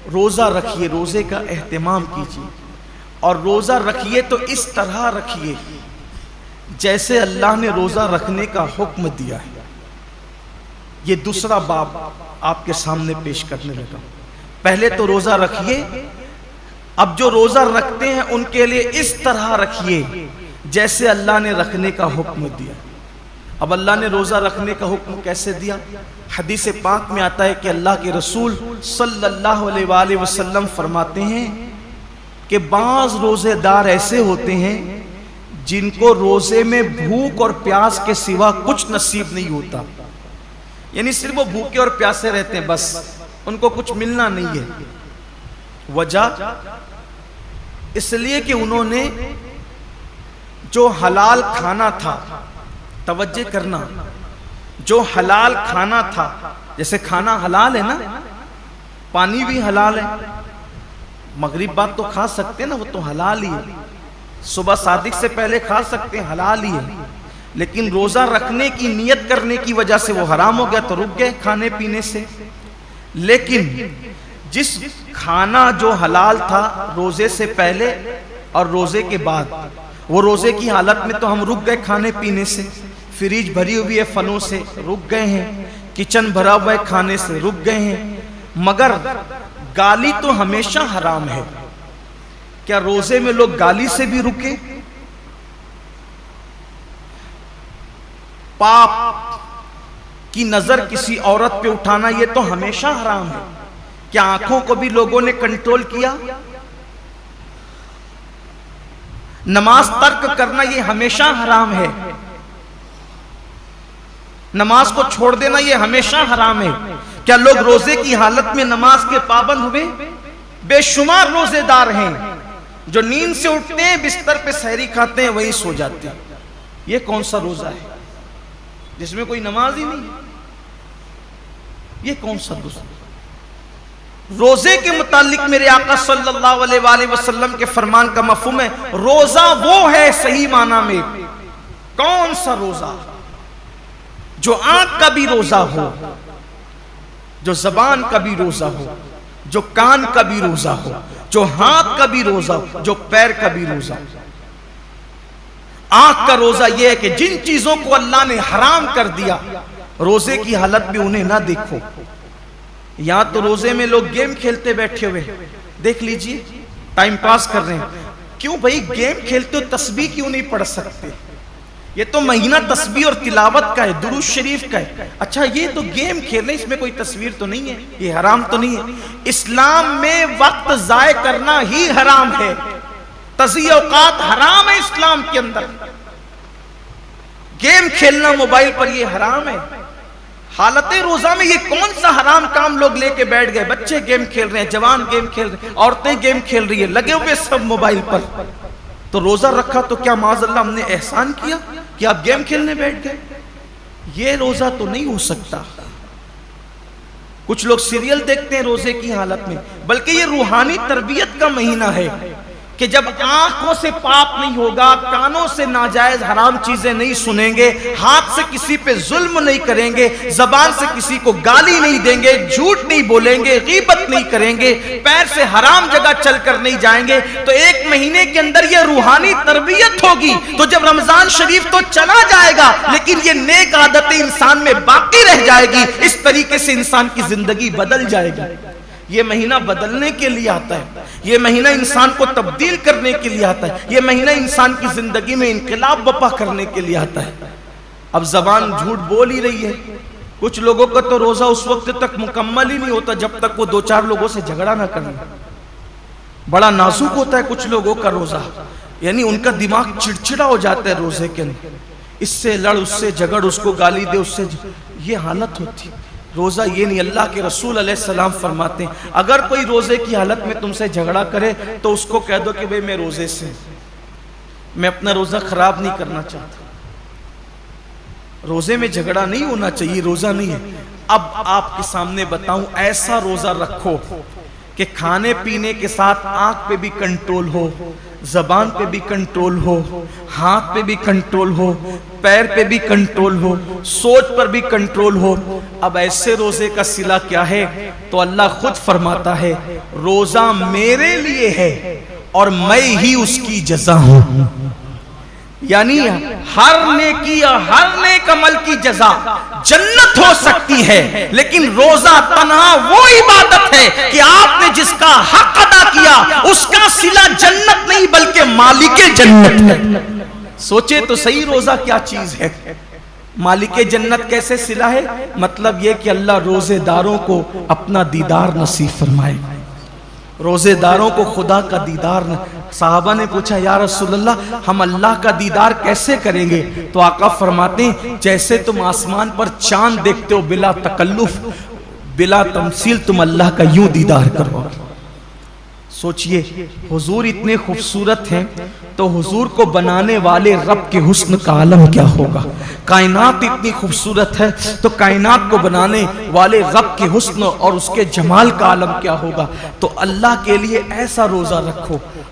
रोज़ा रखिए, रोज़े का एहतमाम कीजिए, और रोज़ा रखिए तो इस तरह रखिए जैसे अल्लाह ने रोज़ा रखने का हुक्म दिया है। ये दूसरा बाब आपके सामने पेश करने लगा। पहले तो रोज़ा रखिए, अब जो रोज़ा रखते हैं उनके लिए इस तरह रखिए जैसे अल्लाह ने रखने का हुक्म दिया। अब अल्लाह ने रोज़ा रखने का हुक्म कैसे दिया? हदीस पाक में आता है कि अल्लाह के रसूल सल्लल्लाहु अलैहि वसल्लम फरमाते हैं कि बाज़ रोज़ेदार ऐसे होते हैं जिनको रोज़े में भूख और प्यास के सिवा कुछ नसीब नहीं होता, यानी सिर्फ वो भूखे और प्यासे रहते हैं, बस उनको कुछ मिलना नहीं है। वजह इसलिए कि उन्होंने जो हलाल खाना था, तवज्जो करना, जो हलाल खाना था, जैसे खाना हलाल है ना, पानी भी हलाल है, मगरिब बाद तो खा सकते हैं ना, वो तो हलाल ही है, सुबह सादिक से पहले खा सकते हैं, हलाल ही है। लेकिन रोज़ा रखने की नियत करने की वजह से वो हराम हो गया तो रुक गए खाने पीने से। लेकिन जिस खाना जो हलाल था रोज़े से पहले और रोज़े के बाद, वो रोज़े की हालत में तो हम रुक गए खाने पीने से, फ्रिज भरी हुई है फलों से रुक गए हैं, किचन भरा हुआ है खाने से रुक गए हैं, मगर गाली तो हमेशा हराम है। क्या रोज़े में लोग गाली से भी रुके? पाप की नजर किसी औरत पे उठाना ये तो हमेशा हराम है। क्या आंखों को भी लोगों ने कंट्रोल किया? नमाज तर्क करना ये हमेशा हराम है, नमाज को छोड़ देना ये हमेशा हराम है। क्या लोग रोजे की हालत में नमाज के पाबंद हुए? बेशुमार रोजेदार हैं जो नींद से उठते हैं, बिस्तर पे सहरी खाते हैं, वहीं सो जाते हैं। ये कौन सा रोजा है जिसमें कोई नमाज ही नहीं? ये कौन सा रोजा? रोजे के मुतालिक मेरे आका सल्लल्लाहु अलैहि वसल्लम के फरमान का मफहूम है, रोजा वो है सही माना में। कौन सा रोजा? जो आंख का भी रोजा हो, जो जबान का भी रोजा हो, जो कान का भी रोजा हो, जो हाथ का भी रोजा हो, जो पैर का भी रोजा हो। आंख का रोजा यह है कि जिन चीजों को अल्लाह ने हराम कर दिया, रोजे की हालत में उन्हें ना देखो। यहां तो रोजे में लोग गेम खेलते बैठे हुए, देख लीजिए, टाइम पास कर रहे हैं। क्यों भाई गेम खेलते हो, तस्बीह क्यों नहीं पढ़ सकते? ये तो महीना तस्बीह और तिलावत का है, दुरूद शरीफ का है। अच्छा ये तो गेम खेल रहे, इसमें कोई तस्वीर तो नहीं है, ये हराम तो नहीं है। इस्लाम में वक्त जाय करना ही हराम है, तज़ीया औकात हराम है इस्लाम के अंदर। गेम खेलना मोबाइल पर ये हराम है। हालत रोजा में ये कौन सा हराम काम लोग लेके बैठ गए? बच्चे गेम खेल रहे हैं, जवान गेम खेल रहे हैं, औरतें गेम खेल रही है, लगे हुए सब मोबाइल पर। तो रोजा रखा तो क्या माज़अल्लाह हमने एहसान किया कि आप गेम खेलने बैठ गए? ये रोजा तो नहीं हो सकता। कुछ लोग सीरियल देखते हैं रोजे की हालत में, बल्कि ये रूहानी तरबियत का महीना है कि जब आंखों से पाप नहीं होगा, कानों से नाजायज हराम चीजें नहीं सुनेंगे, हाथ से किसी पे जुल्म नहीं करेंगे, जबान से किसी को गाली नहीं देंगे, झूठ नहीं बोलेंगे, गीबत नहीं करेंगे, पैर से हराम जगह चलकर नहीं जाएंगे, तो एक महीने के अंदर ये रूहानी तरबियत होगी। तो जब रमजान शरीफ तो चला जाएगा, लेकिन ये नेक आदतें इंसान में बाकी रह जाएगी। इस तरीके से इंसान की जिंदगी बदल जाएगी। ये महीना बदलने के लिए आता है, ये महीना इंसान को तब्दील करने के लिए आता है, ये महीना इंसान की जिंदगी में इनकलाब बपा करने के लिए आता है। अब जबान झूठ बोल ही रही है। कुछ लोगों का तो रोजा उस वक्त तक मुकम्मल ही नहीं होता जब तक वो दो चार लोगों से झगड़ा ना करें। बड़ा नाजुक होता है कुछ लोगों का रोजा, यानी उनका दिमाग चिड़चिड़ा हो जाता है रोजे के अंदर, इससे लड़, उससे झगड़, उसको गाली दे, उससे ये हालत होती है। रोजा ये नहीं। अल्लाह के रसूल अलैहिस्सलाम फरमाते हैं, अगर कोई रोजे की हालत में तुमसे झगड़ा करे तो उसको कह दो कि भाई मैं रोजे से, मैं अपना रोजा खराब नहीं करना चाहता। रोजे में झगड़ा नहीं होना चाहिए, रोजा नहीं है। अब आपके सामने बताऊं, ऐसा रोजा रखो कि खाने पीने के साथ आंख पे भी कंट्रोल हो, जबान पे भी कंट्रोल हो, हाथ पे भी कंट्रोल हो, पैर पे भी कंट्रोल हो, सोच पर भी कंट्रोल हो। अब ऐसे रोजे का सिला क्या है? तो अल्लाह खुद फरमाता है रोजा मेरे लिए है और मैं ही उसकी जजा हूं। यानी हर नेकी या हर नेक अमल की जजा जन्नत हो सकती है, लेकिन रोजा तन्हा वो इबादत है कि आपने जिसका हक अदा किया उसका सिला जन्नत नहीं बल्कि मालिके जन्नत है। सोचे तो सही रोजा क्या चीज है। मालिके जन्नत कैसे सिला है? मतलब यह कि अल्लाह रोजेदारों को अपना दीदार नसीब फरमाए, रोजेदारों को खुदा का दीदार। साहबा ने पूछा या रसूलल्लाह हम अल्लाह का दीदार कैसे करेंगे? तो आका फरमाते हैं जैसे तुम आसमान पर चांद देखते हो बिला तकल्लुफ बिला तमसील, तुम अल्लाह का यूं दीदार करो। सोचिए हुजूर इतने खूबसूरत हैं तो हुजूर को बनाने वाले रब के हुस्न का आलम क्या होगा। कायनात इतनी खूबसूरत है तो कायनात को बनाने वाले रब के हुस्न और उसके जमाल का आलम क्या होगा। तो अल्लाह के लिए ऐसा रोजा रखो